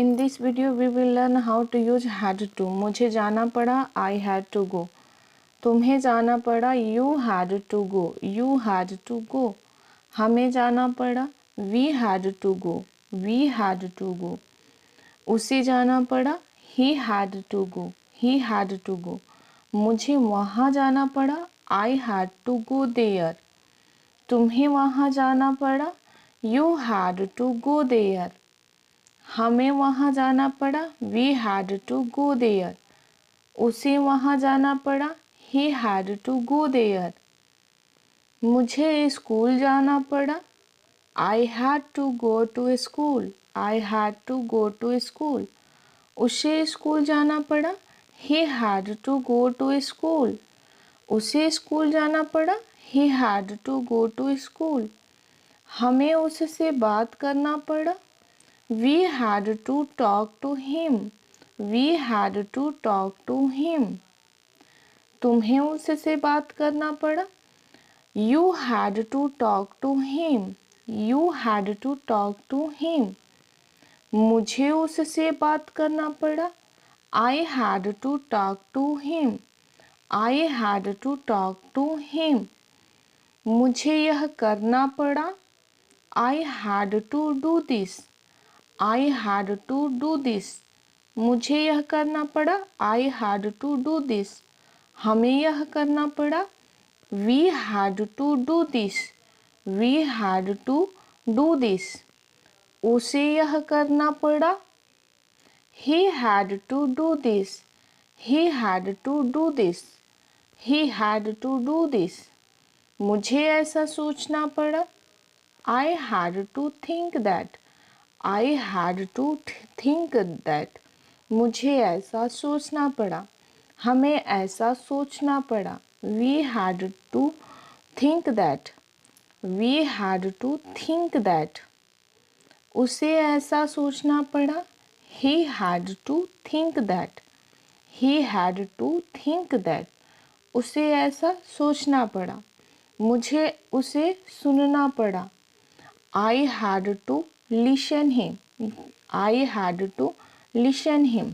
In this video we will learn how to use had to. मुझे जाना पड़ा, I had to go. तुम्हें जाना पड़ा, you had to go. You had to go. हमें जाना पड़ा, we had to go. We had to go. उसे जाना पड़ा, he had to go. He had to go. मुझे वहाँ जाना पड़ा, I had to go there. तुम्हें वहाँ जाना पड़ा, you had to go there. हमें वहाँ जाना पड़ा, we had to go there. उसे वहाँ जाना पड़ा, he had to go there. मुझे स्कूल जाना पड़ा, I had to go to school. I had to go to school. उसे स्कूल जाना पड़ा, he had to go to school. उसे स्कूल जाना पड़ा, he had to go to school. हमें उससे बात करना पड़ा, we had to talk to him. We had to talk to him. तुम्हें उससे बात करना पड़ा, you had to talk to him. You had to talk to him. मुझे उससे बात करना पड़ा, I had to talk to him. I had to talk to him. मुझे यह करना पड़ा, I had to do this. I had to do this. मुझे यह करना पड़ा, I had to do this. हमें यह करना पड़ा, we had to do this. We had to do this. उसे यह करना पड़ा, he had to do this. He had to do this. He had to do this. मुझे ऐसा सोचना पड़ा, I had to think that. I had to think that. मुझे ऐसा सोचना पड़ा, हमें ऐसा सोचना पड़ा. We had to think that. We had to think that. उसे ऐसा सोचना पड़ा, he had to think that. He had to think that. उसे ऐसा सोचना पड़ा, मुझे उसे सुनना पड़ा. I had to listen him. I had to listen him.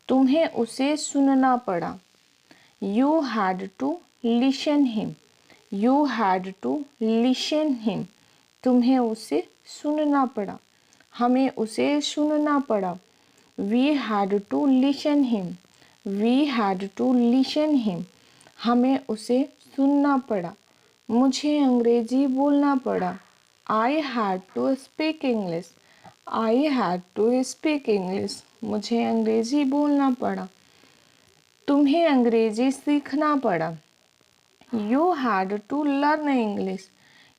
तुम्हें उसे सुनना पड़ा, you had to listen him. You had to listen him. तुम्हें उसे सुनना पड़ा, हमें उसे सुनना पड़ा. We had to listen him. We had to listen him. हमें उसे सुनना पड़ा. मुझे अंग्रेजी बोलना पड़ा, I had to speak English. I had to speak English. मुझे अंग्रेजी बोलना पड़ा. तुम्हें अंग्रेजी सीखना पड़ा, You had to learn English.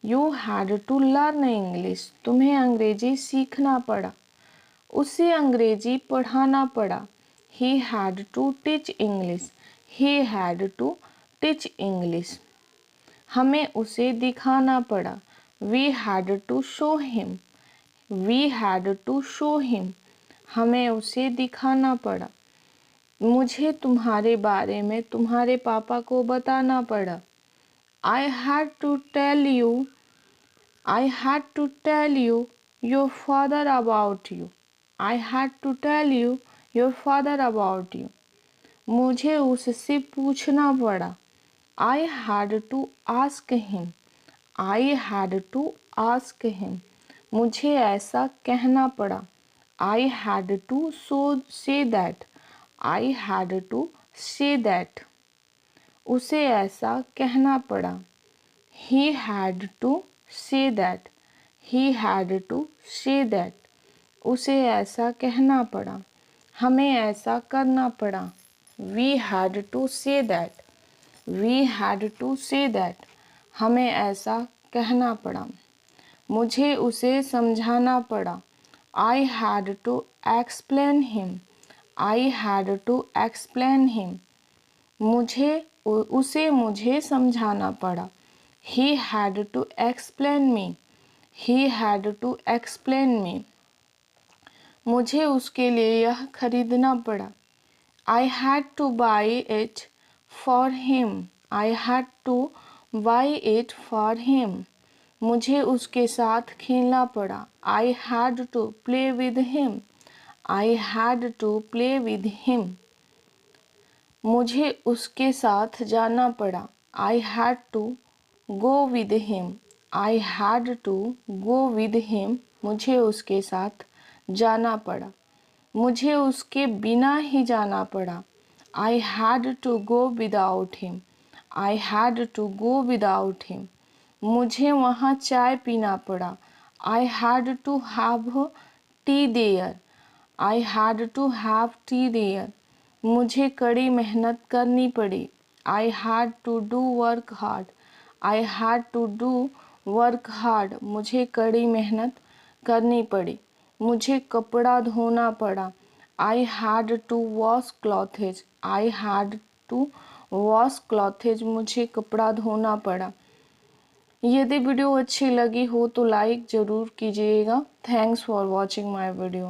You had to learn English. तुम्हें अंग्रेजी सीखना पड़ा. उसे अंग्रेजी पढ़ाना पड़ा, He had to teach English. He had to teach English. हमें उसे दिखाना पड़ा, We had to show him. We had to show him. हमें उसे दिखाना पड़ा. मुझे तुम्हारे बारे में तुम्हारे पापा को बताना पड़ा, I had to tell you. I had to tell you your father about you. I had to tell you your father about you. मुझे उससे पूछना पड़ा, I had to ask him. I had to ask him. मुझे ऐसा कहना पड़ा, I had to say that. I had to say that. उसे ऐसा कहना पड़ा, He had to say that. He had to say that. उसे ऐसा कहना पड़ा, हमें ऐसा करना पड़ा. We had to say that. We had to say that. हमें ऐसा कहना पड़ा. मुझे उसे समझाना पड़ा, I had to explain him. I had to explain him. मुझे समझाना पड़ा, He had to explain me. He had to explain me. मुझे उसके लिए यह खरीदना पड़ा, I had to buy it for him. I had to buy it for him. मुझे उसके साथ खेलना पड़ा, I had to play with him. I had to play with him. मुझे उसके साथ जाना पड़ा. I had to go with him. I had to go with him. मुझे उसके साथ जाना पड़ा. मुझे उसके बिना ही जाना पड़ा. I had to go without him. I had to go without him. मुझे वहाँ चाय पीना पड़ा. I had to have tea there. I had to have tea there. मुझे कड़ी मेहनत करनी पड़ी. I had to do work hard. I had to do work hard. मुझे कड़ी मेहनत करनी पड़ी. मुझे कपड़ा धोना पड़ा. I had to wash clothes. I had to wash clothes. मुझे कपड़ा धोना पड़ा. यदि वीडियो अच्छी लगी हो तो लाइक ज़रूर कीजिएगा. Thanks for watching my video.